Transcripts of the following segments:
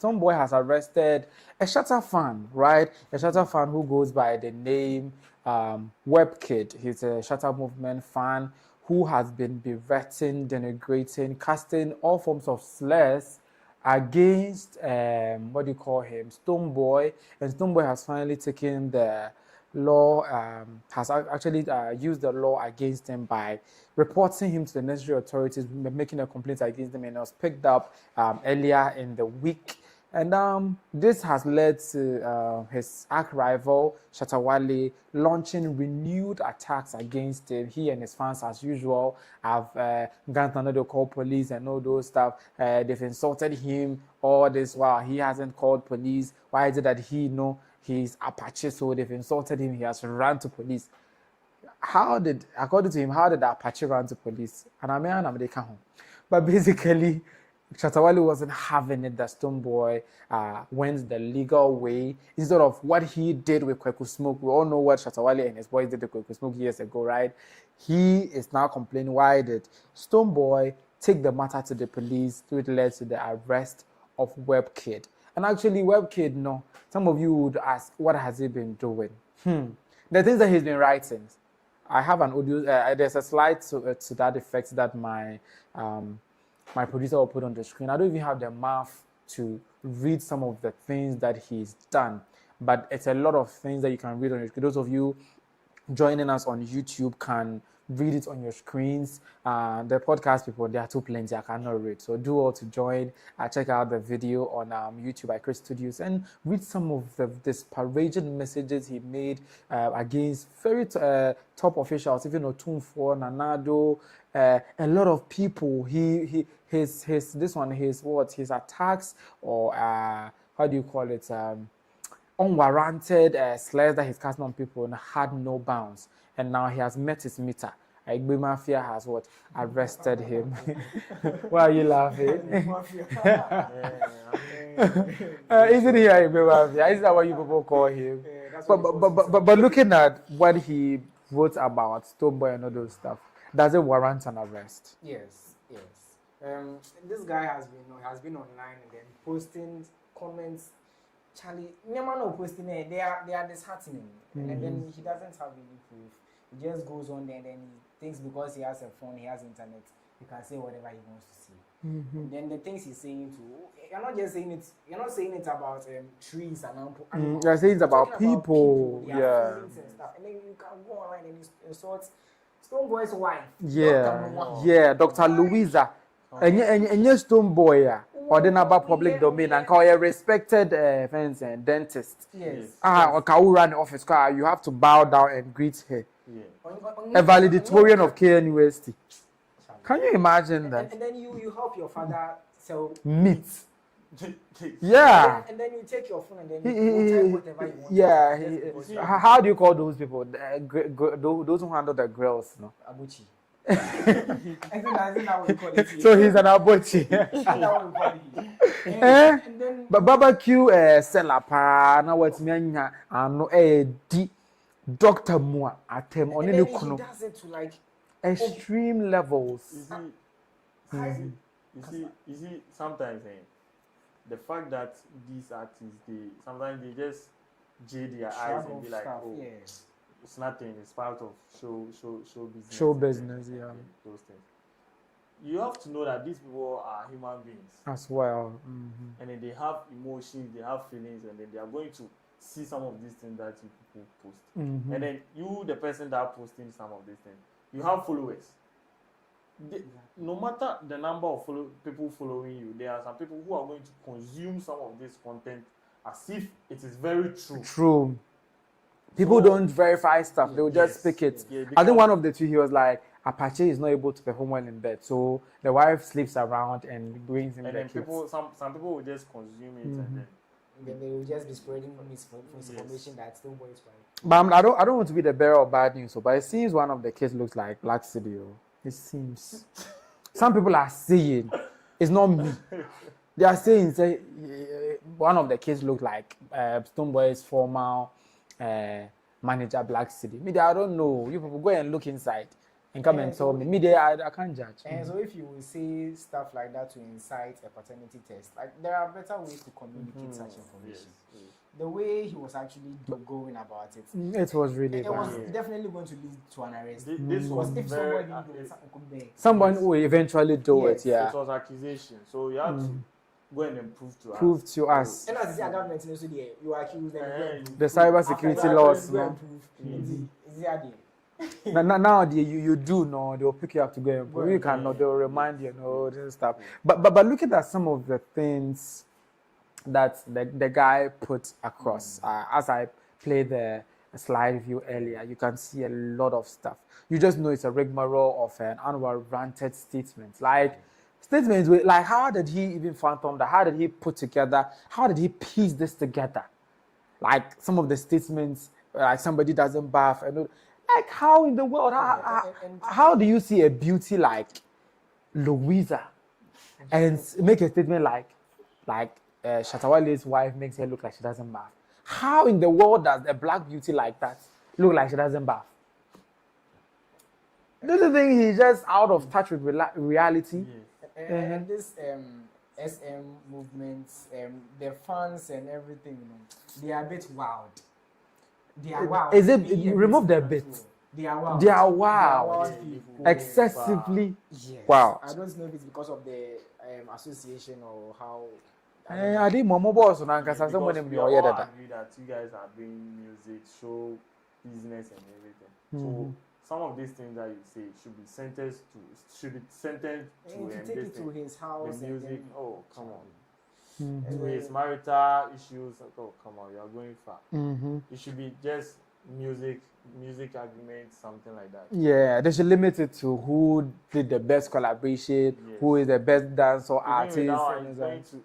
Stonebwoy has arrested a Shatta fan, right? A Shatta fan who goes by the name Webkid. He's a Shatta movement fan who has been berating, denigrating, casting all forms of slurs against what do you call him, Stonebwoy, and Stonebwoy has finally taken the law, has actually used the law against him by reporting him to the necessary authorities, making a complaint against him, and it was picked up earlier in the week. And this has led to his arch-rival, Shatta Wale, launching renewed attacks against him. He and his fans, as usual, have gone to another call police and all those stuff. They've insulted him all this while he hasn't called police. Why is it that he he's Apache, so they've insulted him, he has run to police? According to him, how did Apache run to police? And I mean, they come home. But basically, Shatta Wale wasn't having it that Stonebwoy went the legal way instead of what he did with Kweku Smoke. We all know what Shatta Wale and his boys did to Kweku Smoke years ago, right? He is now complaining, why did Stonebwoy take the matter to the police, which led to the arrest of Webkid? And actually, Webkid, some of you would ask, what has he been doing? The things that he's been writing. I have an audio, there's a slide to that effect that my producer will put on the screen. I don't even have the mouth to read some of the things that he's done, but it's a lot of things that you can read on your screen. Those of you joining us on YouTube can read it on your screens. The podcast people, there are too plenty, I cannot read. So do all to join. Check out the video on YouTube by Chris Studios and read some of the disparaging messages he made against very top officials, even Otumfuo, Nanado, a lot of people. His attacks, or how do you call it, unwarranted slurs that he's casting on people had no bounds. And now he has met his meter. Igbe Mafia has arrested him. Why are you laughing? Isn't he Igbe Mafia? Isn't that what you people call him? But looking at what he wrote about Stonebwoy and all those stuff, does it warrant an arrest? Yes. This guy has been online and then posting comments. Charlie, no posting it. They are disheartening, and then he doesn't have any proof. He just goes on there and then he thinks because he has a phone, he has internet, he can say whatever he wants to say. And then the things he's saying too, you're not just saying it. You're not saying it about trees and animals. You're saying it's about people. Yeah. And stuff. And then you can go online and insult Stonebwoy's wife. Yeah. Dr. Louisa. And Stonebwoy, or the number public domain, and call a respected fence and dentist. Yes. Or run the office car, you have to bow down and greet her. A valedictorian of KNUST. Can you imagine that? And then you help your father sell meat. Yeah. And then you take your phone and then you type whatever you want. Yeah. How do you call those people? Those who handle the grills, no? Abuchi. Isn't that what we call it? So he's an abuchi. But barbecue seller pa na what me anya ano di Dr. Mua atem on any kuno. He does it to like extreme levels. You see, sometimes the fact that these artists, sometimes they just jade their eyes and be like, it's nothing, it's part of show business. Show business, yeah. Those things. You have to know that these people are human beings as well. And then they have emotions, they have feelings, and then they are going to see some of these things that you people post. And then you, the person that posting some of these things, you have followers. No matter the number of people following you, there are some people who are going to consume some of this content as if it is very true. True. People don't verify stuff. They will just speak it. Yeah, I think one of the two, he was like, Apache is not able to perform well in bed. So the wife sleeps around and brings him the kids. Some people will just consume it and then they will just be spreading misinformation that Stonebwoy is right. But I don't want to be the bearer of bad news. But it seems one of the kids looks like Black City. It seems. Some people are saying, it's not me. They are saying, one of the kids look like Stonebwoy's former manager, Black City. Maybe I don't know. You people go and look inside. and come and tell me. Me there, I can't judge. And so if you will say stuff like that to incite a paternity test, like there are better ways to communicate such information. Yes. The way he was actually going about it, It was really it bad. was definitely going to lead to an arrest. This Because was if very, somebody didn't do it, something could be. Someone will eventually do Yes, it, yeah. it was accusation, so you have to go and prove to us. Prove to us. And as the government knows, you are accused and The cyber security laws, no? Now you do know they'll pick you up to go and prove. You cannot, they'll remind you, this stuff. But looking at some of the things that the guy put across, as I played the slide view earlier, you can see a lot of stuff. You just know it's a rigmarole of an unwarranted statement. Like statements with, like, how did he even phantom that? How did he put together? How did he piece this together? Like some of the statements, like somebody doesn't bath, and like how in the world? How do you see a beauty like Louisa and make a statement like Shatta Wale's wife makes her look like she doesn't bath? How in the world does a black beauty like that look like she doesn't bath? Do you think he's just out of touch with reality? And this SM movements, the fans and everything, they are a bit wild. They are wild. Is it remove the bit? They are wild. They are wild. People. Excessively Yes. wild. I don't know if it's because of the association or how. I think Momo boss on Ankasa Because someone we in all your agree that you guys are doing music, show business and everything. So some of these things that you say should be sentenced to take it to his house. the music. And Oh, come on. then, To his marital issues. Oh, come on, you are going far. Mm-hmm. It should be just music agreement, something like that. Yeah, they should limit it to who did the best collaboration, who is the best dancer, artist, Now and it's going to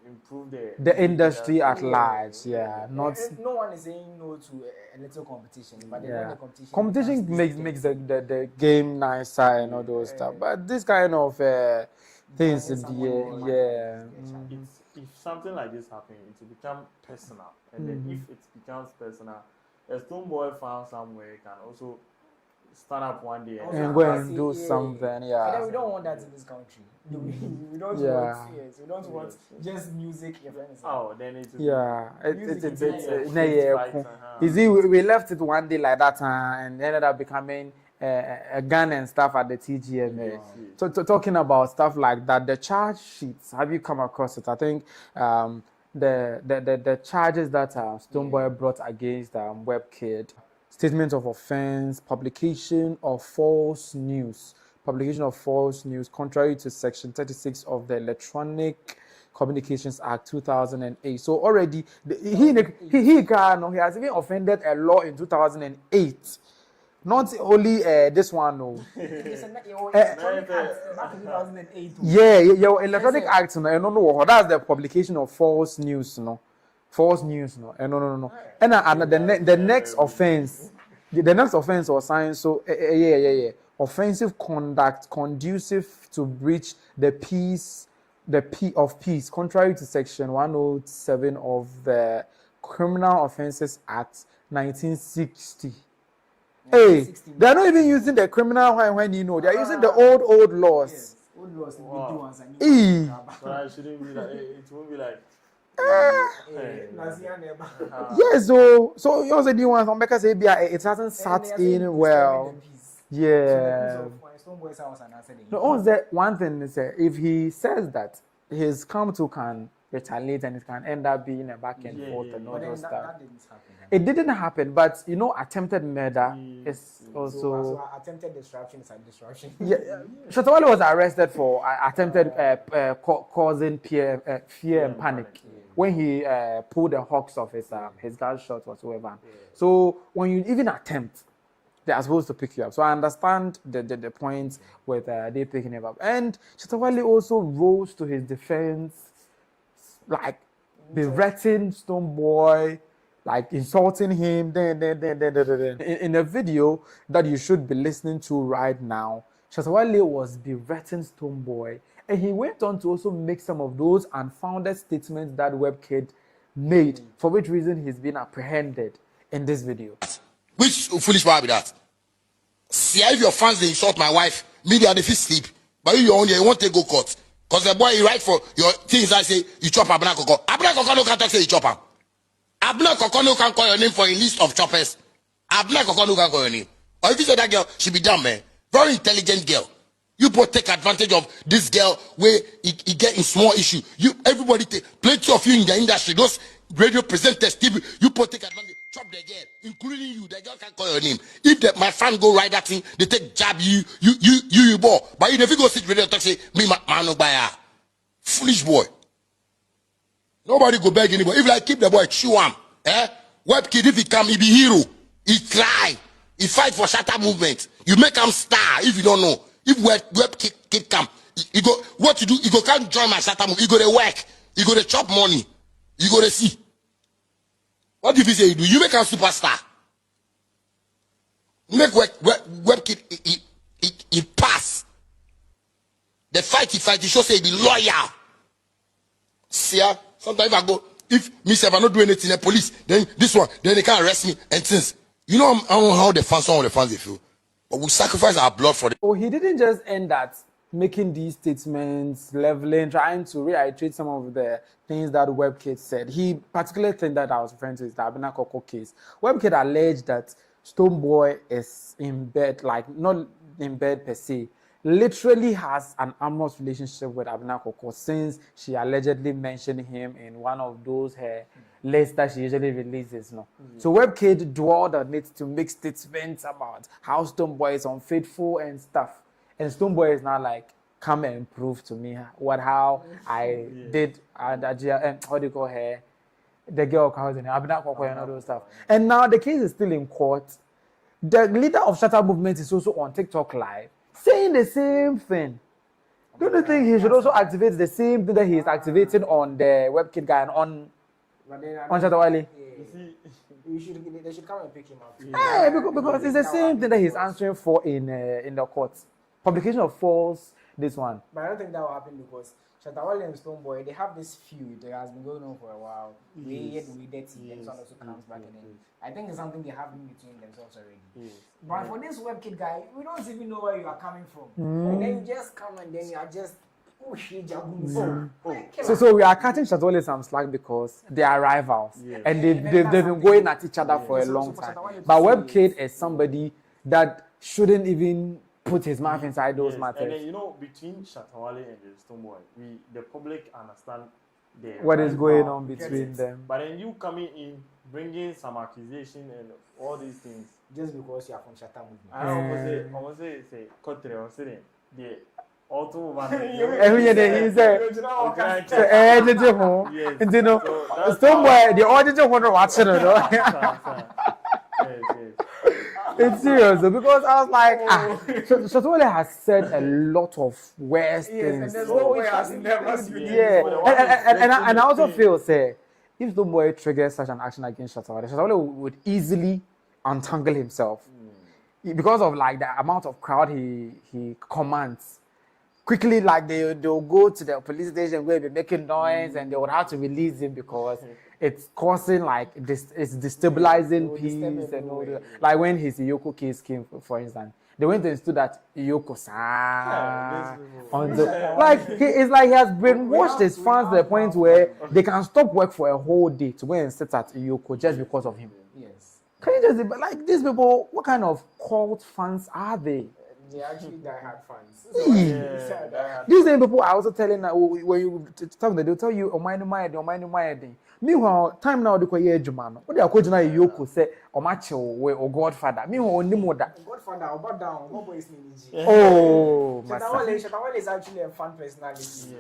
improve the industry at large. Yeah, not. no one is saying no to a little competition, but they want the Competition makes the game nicer and all those stuff. But this kind of things, If something like this happens, it will become personal, and then if it becomes personal, a Stonebwoy fan somewhere can also stand up one day and go and do something. And then we don't want that in this country. We don't want we don't want just music. Oh, then it's You see, we left it one day like that, and ended up becoming a gun and stuff at the TGMA. So talking about stuff like that, the charge sheets, have you come across it? I think the charges that Stonebwoy brought against Webkid: statement of offense, publication of false news, contrary to Section 36 of the Electronic Communications Act 2008. So already he has even offended a law in 2008. Not only this one, no. Your Electronic Act, no, that's the publication of false news, no. No. And the next offense, was signed. So offensive conduct conducive to breach the peace contrary to Section 107 of the Criminal Offences Act 1960. Hey, they're not even using the criminal when they are using the old laws. Yes. Old laws, wow. New ones, and so I shouldn't be like, it won't be like. Yes, so you also new ones because it hasn't sat in well. Yeah. No, one thing is if he says that his counsel can retaliate and it can end up being a back and forth and all those stuff. That didn't happen. It didn't happen, but attempted murder is also. So attempted disruption is a disruption. Shatta Wale was arrested for attempted causing fear and panic when he pulled the hocks of his gunshot whatsoever. So when you even attempt, they are supposed to pick you up. So I understand the point with they picking him up. And Shatta Wale also rose to his defense, like berating Stonebwoy, like insulting him. In a video that you should be listening to right now, Shatta Wale was berating Stonebwoy, and he went on to also make some of those unfounded statements that Webkid made, for which reason he's been apprehended in this video. Which foolish power be that? See, if your fans they insult my wife, media they fit sleep. But you your own, you won't take go court. Because the boy, he write for your things I say, you chop Abna Koko. Abna Koko no can talk say you chop him. Abna Koko no can call your name for a list of choppers. Abna Koko no can call your name. Or if you say that girl, she be dumb, man. Very intelligent girl. You both take advantage of this girl where he get in small issue. You everybody take plenty of you in the industry. Those radio presenters, TV, you both take advantage. Chop the girl, including you. The girl can't call your name. If my fan go write that thing, they take jab you ball. But if you go sit radio and talk say me man no buy foolish boy. Nobody go beg anybody. If like keep the boy, chew him. Webkid, if he come, he be hero. He try. He fight for Shatta movement. You make him star if you don't know. If Webkid come, he go what to do? He go can't join my Shatta movement. He go to work. He go to chop money. He go to see. What if you say you do? You make him superstar. You make Webkid he pass. The fight he fight, he should say he be loyal. See, sometimes if I not do anything, the police, then this one, then they can't arrest me and things. You know how the fans, some of the fans they feel. But we sacrifice our blood for them. Oh, he didn't just end at making these statements, leveling, trying to reiterate some of the things that Webkid said. He particularly thing that I was referring to is the Abena Koko case. Webkid alleged that Stonebwoy is in bed, like not in bed per se, literally has an amorous relationship with Abena Koko since she allegedly mentioned him in one of those her lists that she usually releases. No? So Webkid dwelled on it to make statements about how Stonebwoy is unfaithful and stuff. And Stonebwoy is now like, come and prove to me how I did, how do you call her? The girl calls in Abena Koko and all those stuff. And now the case is still in court. The leader of Shatta movement is also on TikTok live saying the same thing. Don't you think he should also activate the same thing that he is activating on the Webkid guy and on Shatta Wale? They should come and pick him up. Yeah, because it's the same thing that he's answering for in the court. Publication of false, this one. But I don't think that will happen because Shatta Wale and Stonebwoy, they have this feud that has been going on for a while. We dirty, and someone also comes back and I think it's something they have in between themselves already. But for this Webkid guy, we don't even know where you are coming from. And then you just come and then you are just So we are cutting Shatta Wale some slack because they are rivals and they've been going at each other for a long time. But Webkid is somebody that shouldn't even put his mouth inside those matters. And then, you know, between Shatta Wale and the Stonebwoy, the public understand what is going on between them. But then you coming in, bringing some accusation and all these things. Just because you are from Shatta movement. I almost say, country or city, the auto Every year he said, you know, Stonebwoy, the auditor want to watch it. It's serious though, because I was like, Shatta Wale has said a lot of worse things. And Stonebwoy has never seen and I also feel, say, if Stonebwoy triggers such an action against Shatta Wale would easily untangle himself because of like the amount of crowd he commands. Quickly, like they'll go to the police station where they're making noise and they would have to release him because it's causing like this, it's destabilizing peace and all that. Like when his Iyoko case came, for instance, they went and stood at Iyoko it's like he has brainwashed his fans to the point where they can stop work for a whole day to go and sit at Iyoko just because of him. Yes. Can you just like these people? What kind of cult fans are they? They actually die-hard fans. These same people are also telling that when you tell them, they'll tell you, "Oh my, meanwhile, time now they call you Jumano. What they are calling you Yoko say, "Oh macho, or Godfather." Meanwhile, only more that. Godfather, or back down, what boy is name? Oh, Shatta Wale is actually a fun personality.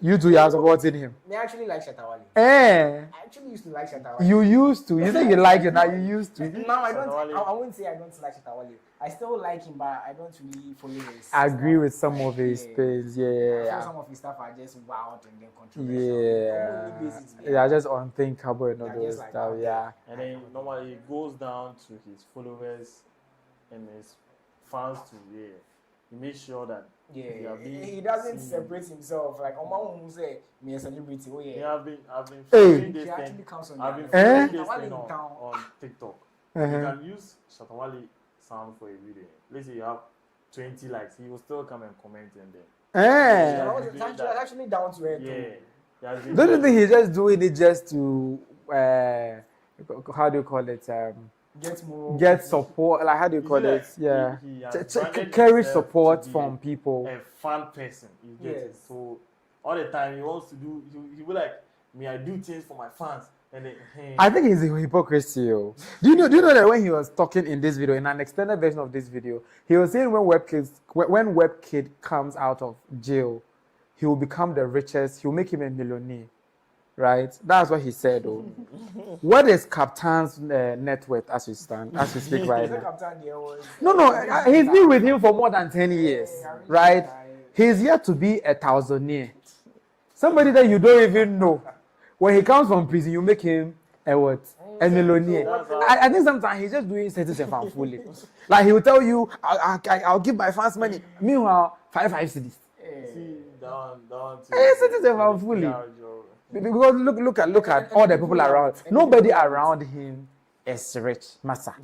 You two are supporting him. Me actually like Shatta Wale. I actually used to like Shatta Wale. You used to. You say you like it now. You used to. Now I don't. I wouldn't say I don't like Shatta Wale. I still like him, but I don't really follow his. I agree with some of his things. Yeah. Some of his stuff are just wild and then controversial. Yeah, just unthinkable and all those stuff. Yeah. And then normally it goes down to his followers and his fans to he makes sure that he doesn't separate himself like Oma who say me a celebrity. Oh yeah. I've been following this thing. Comes on I've been following this thing on TikTok. You can use Shatta Wale sound for a video. Let's say you have 20 likes, he will still come and comment and then. It's actually down to it. Yeah. Don't you think he's just doing it just to how do you call it? Get support, like how do you call it? Carry support from people. A fun person, you get it. So all the time he wants to do. He will like me. I do things for my fans, and then I think he's a hypocrisy. Do you know that when he was talking in this video, in an extended version of this video, he was saying when Webkid comes out of jail, he will become the richest. He will make him a millionaire. Right, that's what he said. Though, what is Captain's net worth as we speak right now? No, he's been with him for more than 10 years, right? He's yet to be a thousandaire. Somebody that you don't even know. When he comes from prison, you make him a what? A millionaire. I think sometimes he's just doing certain stuff and fully. Like he will tell you, I'll give my fans money. Meanwhile, 5 cedis. See, down. Certain stuff and fully. Because look at all the people around. Nobody around him is rich, massa.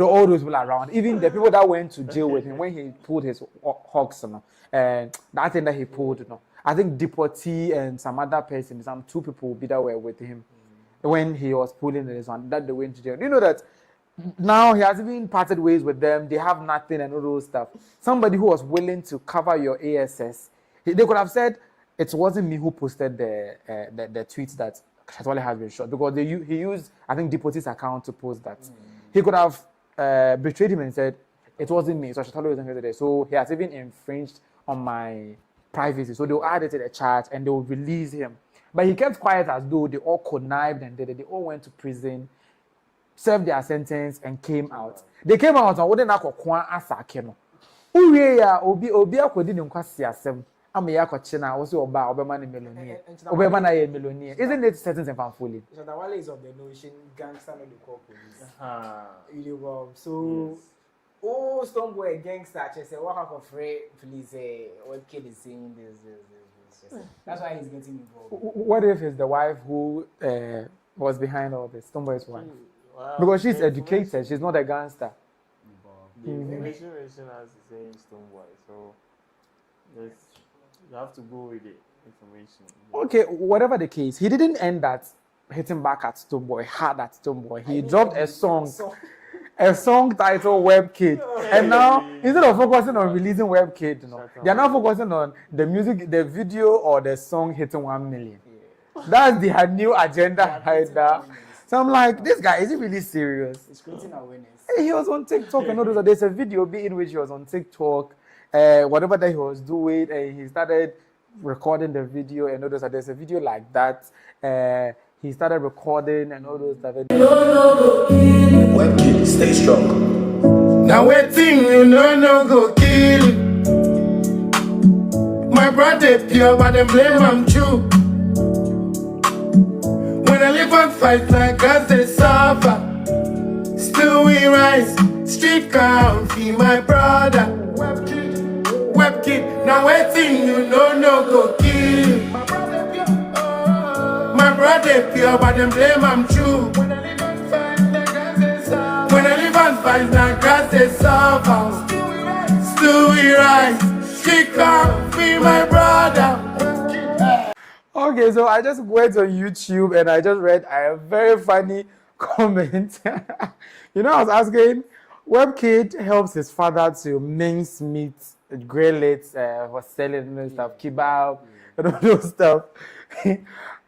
All those people around, even the people that went to jail with him when he pulled his hawks, and that thing that he pulled, I think Deportee and some other person, some 2 people will be that were with him when he was pulling this one, that they went to jail. You know that now he has even parted ways with them. They have nothing and all those stuff. Somebody who was willing to cover your ASS, they could have said, it wasn't me who posted the tweets that Shatta Wale has been shot, because he used, I think, Deportee's account to post that. He could have betrayed him and said, it wasn't me, so Shatta Wale wasn't here today. So he has even infringed on my privacy. So they'll add it to the chat and they'll release him. But he kept quiet as though they all connived and did it. They all went to prison, served their sentence, and came out. They came out and wouldn't have kwan asake. I'm a China, also Obama millionaire. Obama a millionaire. Isn't it certain and fully? Shatta Wale is of the notion gangster no dey call police. So Stonebwoy gangster say what half of free police Webkid is saying this. That's why he's getting involved. What if it's the wife who was behind all this? Stonebwoy's wife. Because she's educated, she's not a gangster. The information as saying Stonebwoy, so you have to go with the information. Okay, whatever the case, he didn't end that hitting back at Stonebwoy, hard at Stonebwoy. He dropped a song titled Webkid. And now, instead of focusing on releasing Webkid, they are now focusing on the music, the video, or the song hitting 1 million. That's their new agenda right now. So I'm like, this guy, is he really serious? It's creating awareness. He was on TikTok and all those. There's a video in which he was on TikTok. Whatever that he was doing, he started recording the video and all those. There's a video like that. He started recording and all those stuff. Webkid, stay strong. Now waiting, you no go kill. My brother pure, but them blame I'm true. When I live and fight like us, they suffer. Still we rise, street can't feed my brother. Webkid, now waiting, you no go kill. My brother pure, but them blame I'm true. When I live and fight like grass, they suffer. Still we rise, street can't feed my brother. Okay, so I just went on YouTube and I just read a very funny comment. I was asking, Webkid helps his father to mince meat, grill it, for selling and stuff, kebab, and all those stuff.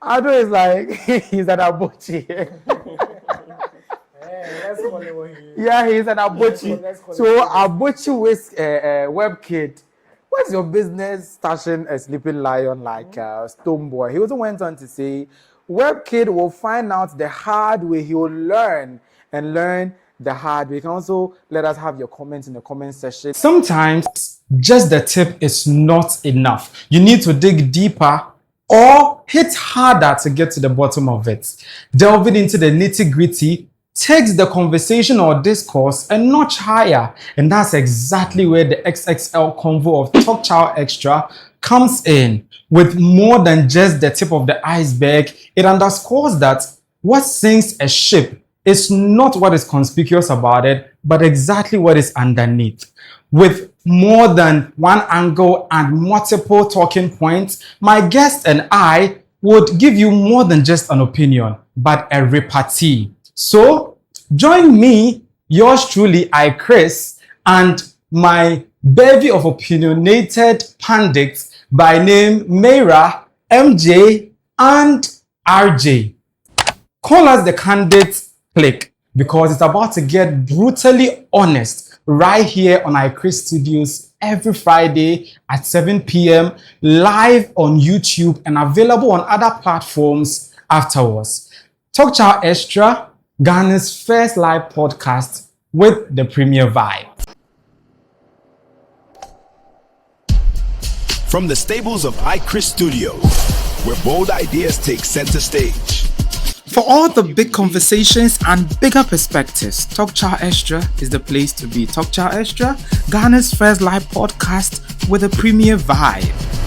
Ado is like, he's an abuchi. Yeah, he's an abuchi. So abuchi with Webkid. What's your business stashing a sleeping lion like Stonebwoy? He also went on to say, Webkid will find out the hard way. He will learn the hard way. You can also let us have your comments in the comment section. Sometimes just the tip is not enough. You need to dig deeper or hit harder to get to the bottom of it. Delving into the nitty-gritty takes the conversation or discourse a notch higher, and that's exactly where the XXL convo of Talk Chaw Extra comes in. With more than just the tip of the iceberg, it underscores that what sinks a ship It's not what is conspicuous about it, but exactly what is underneath. With more than one angle and multiple talking points, my guest and I would give you more than just an opinion, but a repartee. So, join me, yours truly, Chris, and my bevy of opinionated pundits by name Mayra, MJ, and RJ. Call us the Candidates Click because it's about to get brutally honest right here on Chris Studios every Friday at 7 p.m. live on YouTube and available on other platforms afterwards. Talk Chaw Extra, Ghana's first live podcast with the premier vibe. From the stables of Chris Studios, where bold ideas take center stage. For all the big conversations and bigger perspectives, Talk Chaw Extra is the place to be. Talk Chaw Extra, Ghana's first live podcast with a premier vibe.